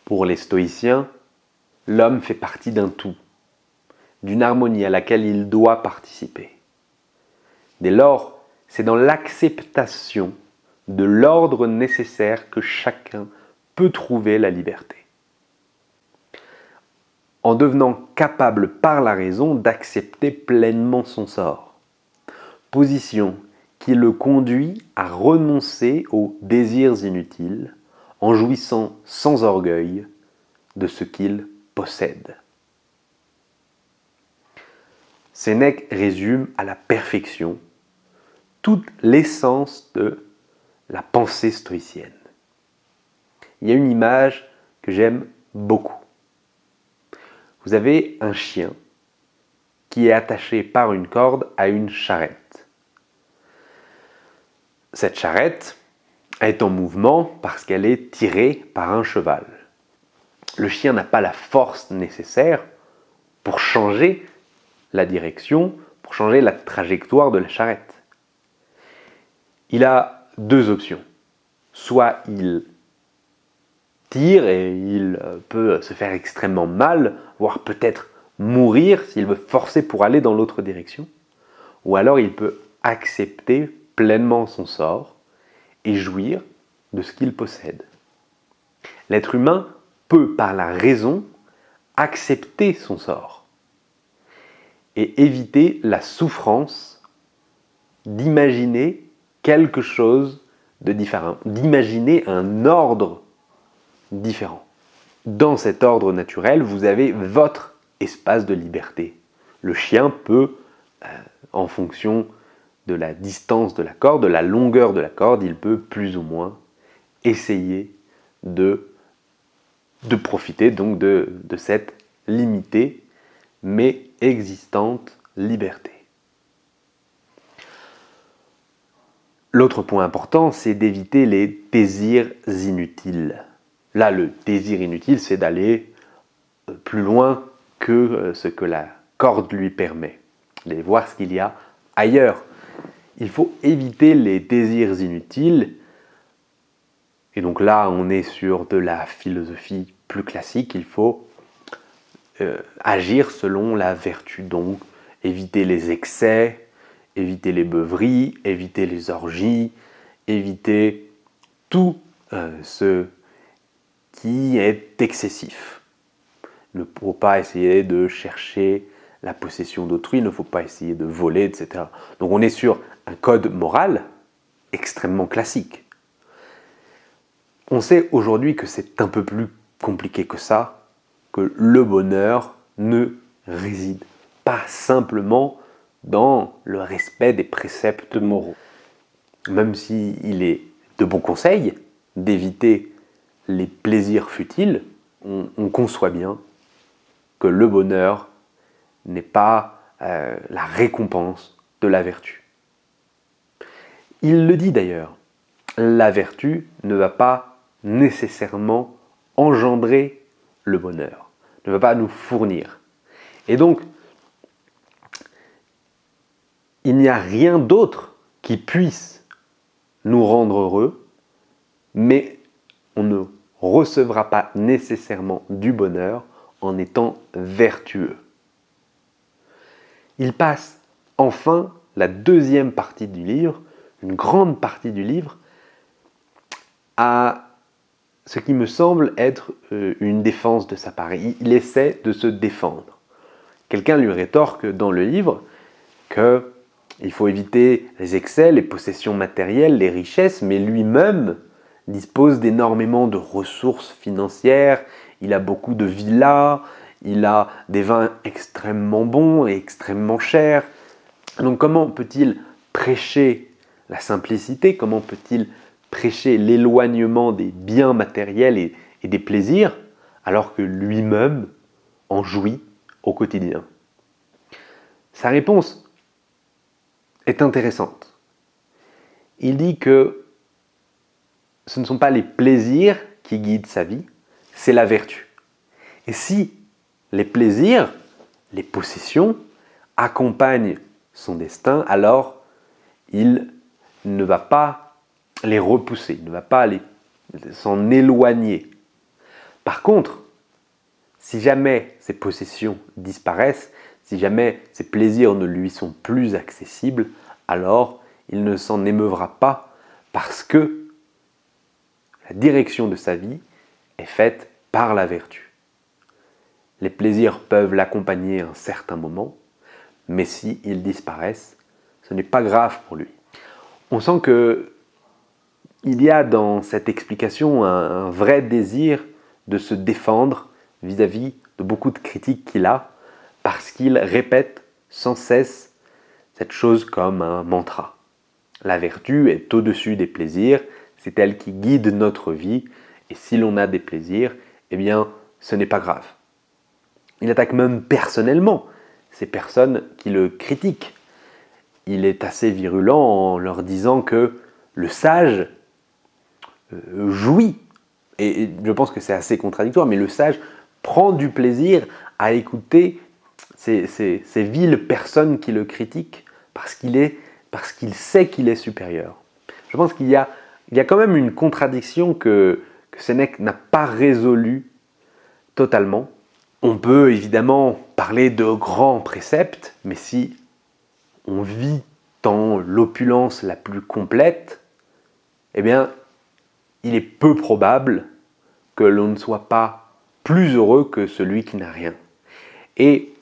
Pour les stoïciens, l'homme fait partie d'un tout, d'une harmonie à laquelle il doit participer. Dès lors, c'est dans l'acceptation de l'ordre nécessaire que chacun peut trouver la liberté. En devenant capable par la raison d'accepter pleinement son sort. Position qui le conduit à renoncer aux désirs inutiles en jouissant sans orgueil de ce qu'il possède. Sénèque résume à la perfection toute l'essence de la pensée stoïcienne. Il y a une image que j'aime beaucoup. Vous avez un chien qui est attaché par une corde à une charrette. Cette charrette est en mouvement parce qu'elle est tirée par un cheval. Le chien n'a pas la force nécessaire pour changer la direction, pour changer la trajectoire de la charrette. Il a deux options. Soit il tire et il peut se faire extrêmement mal, voire peut-être mourir s'il veut forcer pour aller dans l'autre direction, ou alors il peut accepter pleinement son sort et jouir de ce qu'il possède. L'être humain peut, par la raison, accepter son sort et éviter la souffrance d'imaginer quelque chose de différent, d'imaginer un ordre différent. Dans cet ordre naturel, vous avez votre espace de liberté. Le chien peut, en fonction de la distance de la corde, de la longueur de la corde, il peut plus ou moins essayer de profiter donc de cette limitée mais existante liberté. L'autre point important, c'est d'éviter les désirs inutiles. Là, le désir inutile, c'est d'aller plus loin que ce que la corde lui permet, d'aller voir ce qu'il y a ailleurs. Il faut éviter les désirs inutiles. Et donc là, on est sur de la philosophie plus classique. Il faut agir selon la vertu. Donc, éviter les excès, éviter les beuveries, éviter les orgies, éviter tout ce qui est excessif. Il ne faut pas essayer de chercher la possession d'autrui, il ne faut pas essayer de voler, etc. Donc on est sur un code moral extrêmement classique. On sait aujourd'hui que c'est un peu plus compliqué que ça, que le bonheur ne réside pas simplement dans le respect des préceptes moraux. Même s'il est de bon conseil d'éviter les plaisirs futiles, on conçoit bien que le bonheur n'est pas la récompense de la vertu. Il le dit d'ailleurs, la vertu ne va pas nécessairement engendrer le bonheur, ne va pas nous fournir. Et donc, il n'y a rien d'autre qui puisse nous rendre heureux, mais on ne recevra pas nécessairement du bonheur en étant vertueux. Il passe enfin la deuxième partie du livre, une grande partie du livre, à ce qui me semble être une défense de sa part. Il essaie de se défendre. Quelqu'un lui rétorque dans le livre qu'il faut éviter les excès, les possessions matérielles, les richesses, mais lui-même dispose d'énormément de ressources financières, il a beaucoup de villas, il a des vins extrêmement bons et extrêmement chers. Donc comment peut-il prêcher la simplicité? Comment peut-il prêcher l'éloignement des biens matériels et des plaisirs alors que lui-même en jouit au quotidien? Sa réponse est intéressante. Il dit que ce ne sont pas les plaisirs qui guident sa vie, c'est la vertu. Et si les plaisirs, les possessions accompagnent son destin, alors il ne va pas les repousser, il ne va pas s'en éloigner. Par contre, si jamais ces possessions disparaissent, si jamais ces plaisirs ne lui sont plus accessibles, alors il ne s'en émeuvra pas parce que la direction de sa vie est faite par la vertu. Les plaisirs peuvent l'accompagner à un certain moment, mais s'ils disparaissent, ce n'est pas grave pour lui. On sent qu'il y a dans cette explication un vrai désir de se défendre vis-à-vis de beaucoup de critiques qu'il a, parce qu'il répète sans cesse cette chose comme un mantra. La vertu est au-dessus des plaisirs, c'est elle qui guide notre vie, et si l'on a des plaisirs, eh bien, ce n'est pas grave. Il attaque même personnellement ces personnes qui le critiquent. Il est assez virulent en leur disant que le sage jouit, et je pense que c'est assez contradictoire, mais le sage prend du plaisir à écouter ces viles personnes qui le critiquent parce qu'il sait qu'il est supérieur. Je pense qu'il y a quand même une contradiction que Sénèque n'a pas résolue totalement. On peut évidemment parler de grands préceptes, mais si on vit dans l'opulence la plus complète, eh bien, il est peu probable que l'on ne soit pas plus heureux que celui qui n'a rien. Et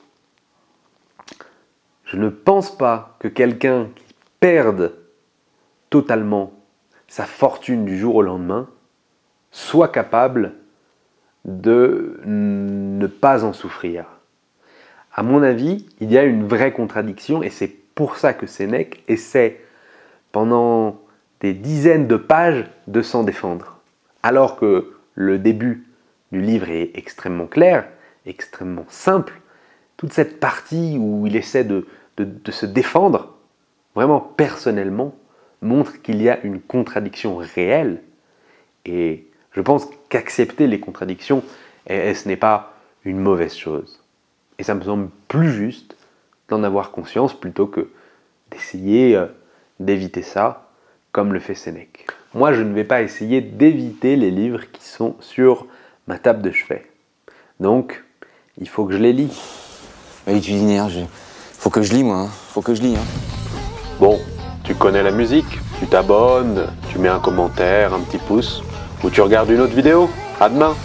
je ne pense pas que quelqu'un qui perde totalement sa fortune du jour au lendemain soit capable de ne pas en souffrir. À mon avis, il y a une vraie contradiction et c'est pour ça que Sénèque essaie pendant des dizaines de pages de s'en défendre. Alors que le début du livre est extrêmement clair, extrêmement simple, toute cette partie où il essaie de se défendre, vraiment personnellement, montre qu'il y a une contradiction réelle. Et je pense qu'accepter les contradictions, ce n'est pas une mauvaise chose. Et ça me semble plus juste d'en avoir conscience plutôt que d'essayer d'éviter ça, comme le fait Sénèque. Moi, je ne vais pas essayer d'éviter les livres qui sont sur ma table de chevet. Donc, il faut que je les lis. Oui, tu dis, faut que je lis, moi. Faut que je lis. Bon, tu connais la musique, tu t'abonnes, tu mets un commentaire, un petit pouce, ou tu regardes une autre vidéo. À demain!